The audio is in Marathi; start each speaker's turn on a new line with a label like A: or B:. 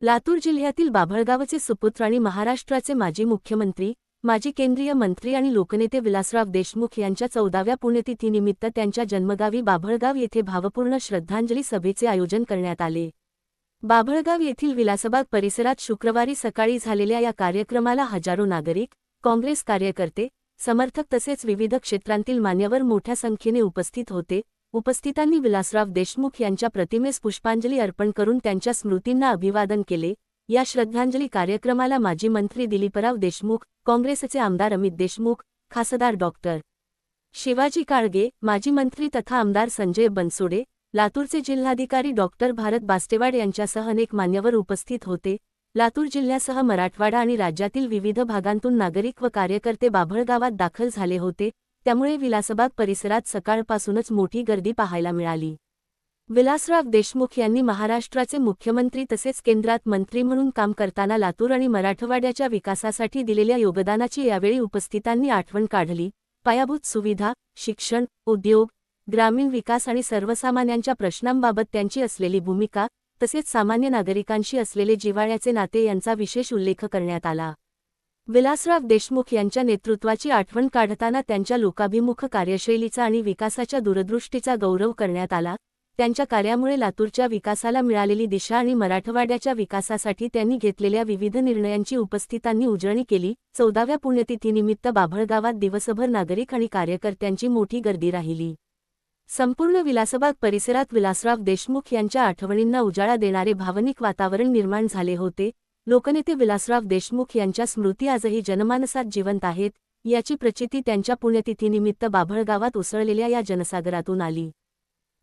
A: लातूर जिल्ह्यातील बाभळगावचे सुपुत्र आणि महाराष्ट्राचे माजी मुख्यमंत्री, माजी केंद्रीय मंत्री आणि लोकनेते विलासराव देशमुख यांच्या 14व्या पुण्यतिथीनिमित्त त्यांच्या जन्मगावी बाभळगाव येथे भावपूर्ण श्रद्धांजली सभेचे आयोजन करण्यात आले. बाभळगाव येथील विलासबाग परिसरात शुक्रवारी सकाळी झालेल्या या कार्यक्रमाला हजारो नागरिक, काँग्रेस कार्यकर्ते, समर्थक तसेच विविध क्षेत्रांतील मान्यवर मोठ्या संख्येने उपस्थित होते. उपस्थितांनी विलासराव देशमुख यांच्या प्रतिमेस पुष्पांजली अर्पण करून त्यांच्या स्मृतींना अभिवादन केले. या श्रद्धांजली कार्यक्रमाला माजी मंत्री दिलीपराव देशमुख, काँग्रेसचे आमदार अमित देशमुख, खासदार डॉक्टर शिवाजी काळगे, माजी मंत्री तथा आमदार संजय बनसोडे, लातूरचे जिल्हाधिकारी डॉक्टर भारत बास्तेवाड यांच्यासह अनेक मान्यवर उपस्थित होते. लातूर जिल्ह्यासह मराठवाडा आणि राज्यातील विविध भागांतून नागरिक व कार्यकर्ते बाभळगावात दाखल झाले होते. त्यामुळे विलासबाग परिसरात सकाळपासूनच मोठी गर्दी पाहायला मिळाली. विलासराव देशमुख यांनी महाराष्ट्राचे मुख्यमंत्री तसेच केंद्रात मंत्री म्हणून काम करताना लातूर आणि मराठवाड्याच्या विकासासाठी दिलेल्या योगदानाची यावेळी उपस्थितांनी आठवण काढली. पायाभूत सुविधा, शिक्षण, उद्योग, ग्रामीण विकास आणि सर्वसामान्यांच्या प्रश्नांबाबत त्यांची असलेली भूमिका तसेच सामान्य नागरिकांशी असलेले जिव्हाळ्याचे नाते यांचा विशेष उल्लेख करण्यात आला. विलासराव देशमुख यांच्या नेतृत्वाची आठवण काढताना त्यांच्या लोकाभिमुख कार्यशैलीचा आणि विकासाच्या दूरदृष्टीचा गौरव करण्यात आला. त्यांच्या कार्यामुळे लातूरच्या विकासाला मिळालेली दिशा आणि मराठवाड्याच्या विकासासाठी त्यांनी घेतलेल्या विविध निर्णयांची उपस्थितांनी उजळणी केली. 14व्या पुण्यतिथीनिमित्त बाभळगावात दिवसभर नागरिक आणि कार्यकर्त्यांची मोठी गर्दी राहिली. संपूर्ण विलासबाग परिसरात विलासराव देशमुख यांच्या आठवणींना उजाळा देणारे भावनिक वातावरण निर्माण झाले होते. लोकनेते विलासराव देशमुख यांच्या स्मृती आजही जनमानसात जिवंत आहेत, याची प्रचिती त्यांच्या पुण्यतिथीनिमित्त बाभळगावात उसळलेल्या या जनसागरातून आली.